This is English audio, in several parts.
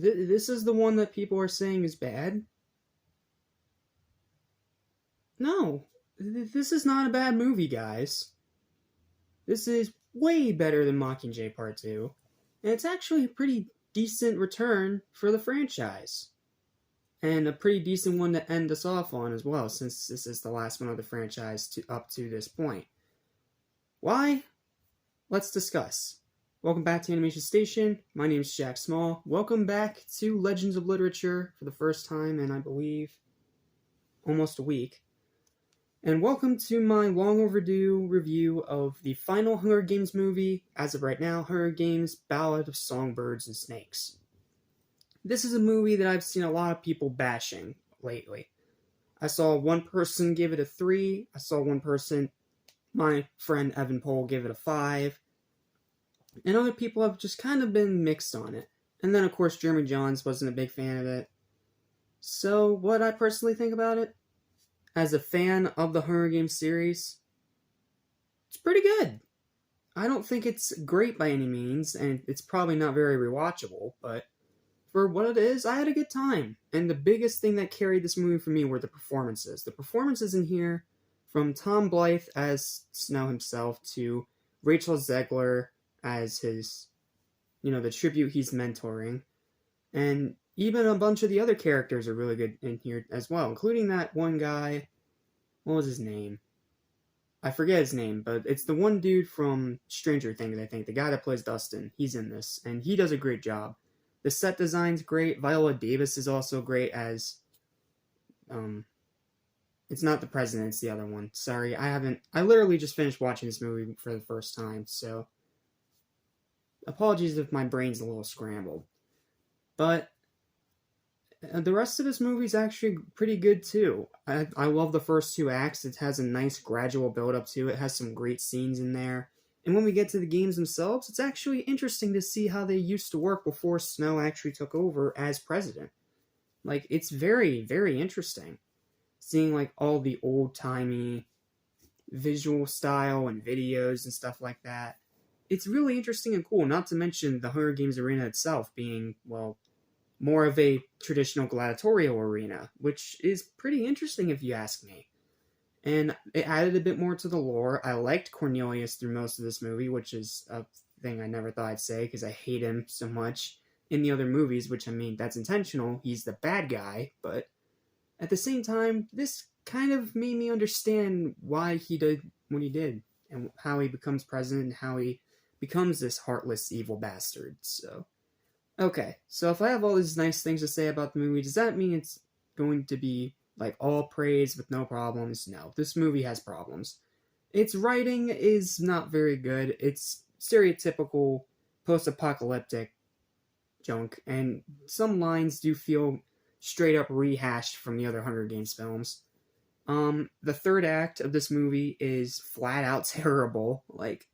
This is the one that people are saying is bad? No, this is not a bad movie, guys. This is way better than Mockingjay Part 2, and it's actually a pretty decent return for the franchise. And a pretty decent one to end us off on as well, since this is the last one of the franchise up to this point. Why? Let's discuss. Welcome back to Animation Station. My name is Jack Small. Welcome back to Legends of Literature for the first time in, I believe, almost a week. And welcome to my long overdue review of the final Hunger Games movie, as of right now, Hunger Games: Ballad of Songbirds and Snakes. This is a movie that I've seen a lot of people bashing lately. I saw one person give it a 3, I saw one person, my friend Evan Pohl, give it a 5, and other people have just kind of been mixed on it. And then, of course, Jeremy Johns wasn't a big fan of it. So, what I personally think about it? As a fan of the Hunger Games series, it's pretty good. I don't think it's great by any means, and it's probably not very rewatchable, but for what it is, I had a good time. And the biggest thing that carried this movie for me were the performances. The performances in here, from Tom Blythe as Snow himself to Rachel Zegler as his, the tribute he's mentoring, and even a bunch of the other characters are really good in here as well, including that one guy. What was his name? I forget his name, but it's the one dude from Stranger Things, I think. The guy that plays Dustin. He's in this, and he does a great job. The set design's great. Viola Davis is also great as... It's not the president, it's the other one. Sorry, I literally just finished watching this movie for the first time, so... Apologies if my brain's a little scrambled. But... the rest of this movie is actually pretty good too. I love the first 2 acts. It has a nice gradual build up to it. It has some great scenes in there. And when we get to the games themselves, it's actually interesting to see how they used to work before Snow actually took over as president. Like, it's very, very interesting. Seeing, like, all the old-timey visual style and videos and stuff like that. It's really interesting and cool, not to mention the Hunger Games arena itself being, well, more of a traditional gladiatorial arena, which is pretty interesting if you ask me. And it added a bit more to the lore. I liked Cornelius through most of this movie, which is a thing I never thought I'd say, because I hate him so much in the other movies, which, I mean, that's intentional. He's the bad guy, but at the same time, this kind of made me understand why he did what he did, and how he becomes president, and how he becomes this heartless, evil bastard, so... Okay, so if I have all these nice things to say about the movie, does that mean it's going to be, like, all praise with no problems? No, this movie has problems. Its writing is not very good. It's stereotypical post-apocalyptic junk, and some lines do feel straight up rehashed from the other Hunger Games films. The third act of this movie is flat out terrible. Like,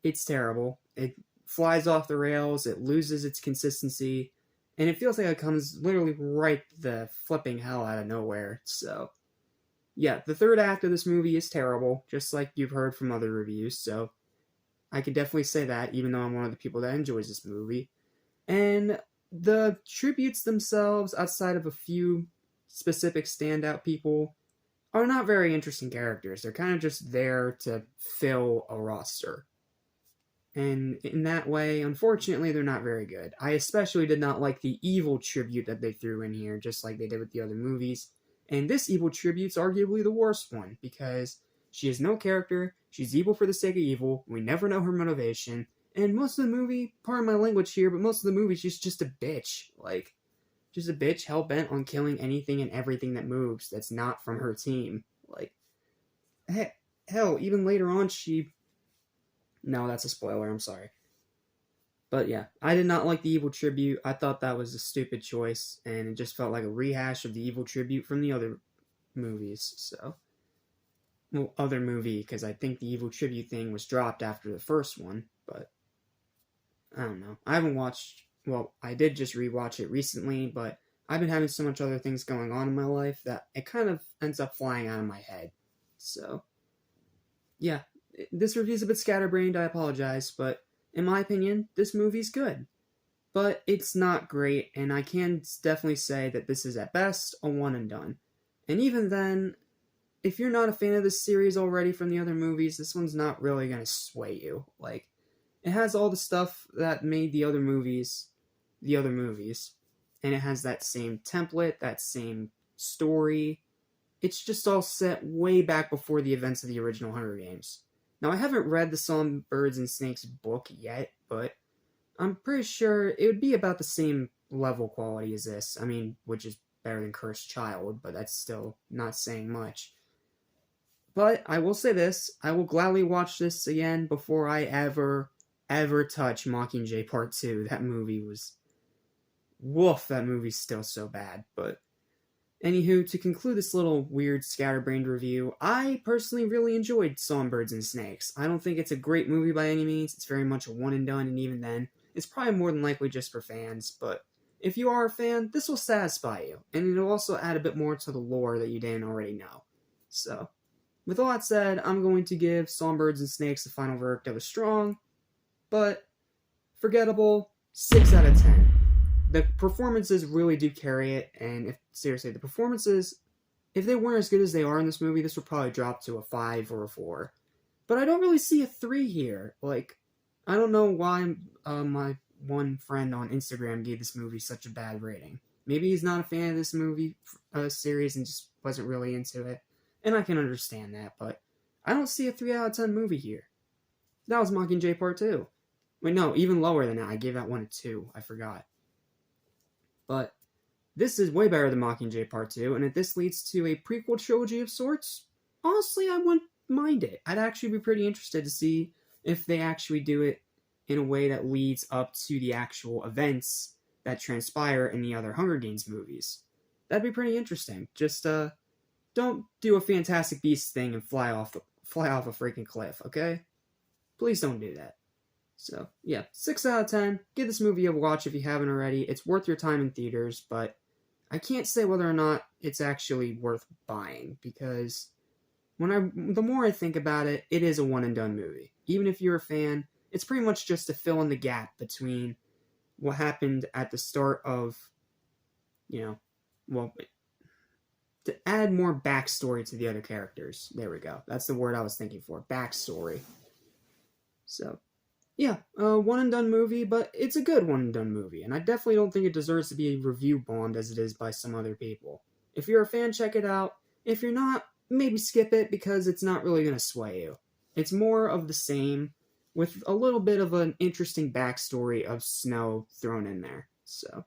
it's terrible. It flies off the rails, it loses its consistency, and it feels like it comes literally right the flipping hell out of nowhere. So, yeah, the third act of this movie is terrible, just like you've heard from other reviews, so I could definitely say that, even though I'm one of the people that enjoys this movie. And the tributes themselves, outside of a few specific standout people, are not very interesting characters. They're kind of just there to fill a roster. And in that way, unfortunately, they're not very good. I especially did not like the evil tribute that they threw in here, just like they did with the other movies. And this evil tribute's arguably the worst one, because she has no character, she's evil for the sake of evil, we never know her motivation, and most of the movie, pardon my language here, but most of the movie, she's just a bitch. Like, just a bitch hell-bent on killing anything and everything that moves that's not from her team. Like, hell, even later on, No, that's a spoiler, I'm sorry. But yeah, I did not like the evil tribute. I thought that was a stupid choice, and it just felt like a rehash of the evil tribute from the other movies, so... Well, other movie, because I think the evil tribute thing was dropped after the first one, but... I don't know. I haven't watched... Well, I did just rewatch it recently, but I've been having so much other things going on in my life that it kind of ends up flying out of my head. So, yeah. This review's a bit scatterbrained, I apologize, but in my opinion, this movie's good. but it's not great, and I can definitely say that this is at best a one and done. And even then, if you're not a fan of this series already from the other movies, this one's not really going to sway you. Like, it has all the stuff that made the other movies, and it has that same template, that same story. It's just all set way back before the events of the original Hunger Games. Now, I haven't read the Songbirds and Snakes book yet, but I'm pretty sure it would be about the same level quality as this. I mean, which is better than Cursed Child, but that's still not saying much. But I will say this, I will gladly watch this again before I ever touch Mockingjay Part 2. That movie was... Woof, that movie's still so bad. But anywho, to conclude this little weird scatterbrained review, I personally really enjoyed Songbirds and Snakes. I don't think it's a great movie by any means. It's very much a one and done, and even then, it's probably more than likely just for fans. But if you are a fan, this will satisfy you, and it'll also add a bit more to the lore that you didn't already know. So, with all that said, I'm going to give Songbirds and Snakes a final verdict of a strong, but forgettable 6 out of 10. The performances really do carry it, and the performances, if they weren't as good as they are in this movie, this would probably drop to a 5 or a 4. But I don't really see a 3 here. Like, I don't know why my one friend on Instagram gave this movie such a bad rating. Maybe he's not a fan of this movie series and just wasn't really into it. And I can understand that, but I don't see a 3 out of 10 movie here. That was Mockingjay Part 2. Wait, no, even lower than that. I gave that one a 2. I forgot. But this is way better than Mockingjay Part 2, and if this leads to a prequel trilogy of sorts, honestly, I wouldn't mind it. I'd actually be pretty interested to see if they actually do it in a way that leads up to the actual events that transpire in the other Hunger Games movies. That'd be pretty interesting. Just, don't do a Fantastic Beasts thing and fly off a freaking cliff, okay? Please don't do that. So, yeah, 6 out of 10. Give this movie a watch if you haven't already. It's worth your time in theaters, but I can't say whether or not it's actually worth buying, because the more I think about it, it is a one-and-done movie. Even if you're a fan, it's pretty much just to fill in the gap between what happened at the start of, to add more backstory to the other characters. There we go. That's the word I was thinking for. Backstory. So, yeah, one and done movie, but it's a good one and done movie, and I definitely don't think it deserves to be review bombed as it is by some other people. If you're a fan, check it out. If you're not, maybe skip it because it's not really going to sway you. It's more of the same, with a little bit of an interesting backstory of Snow thrown in there. So,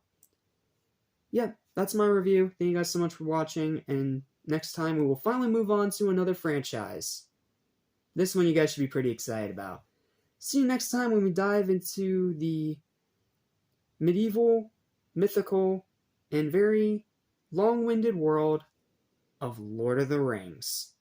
yeah, that's my review. Thank you guys so much for watching, and next time we will finally move on to another franchise. This one you guys should be pretty excited about. See you next time when we dive into the medieval, mythical, and very long-winded world of Lord of the Rings.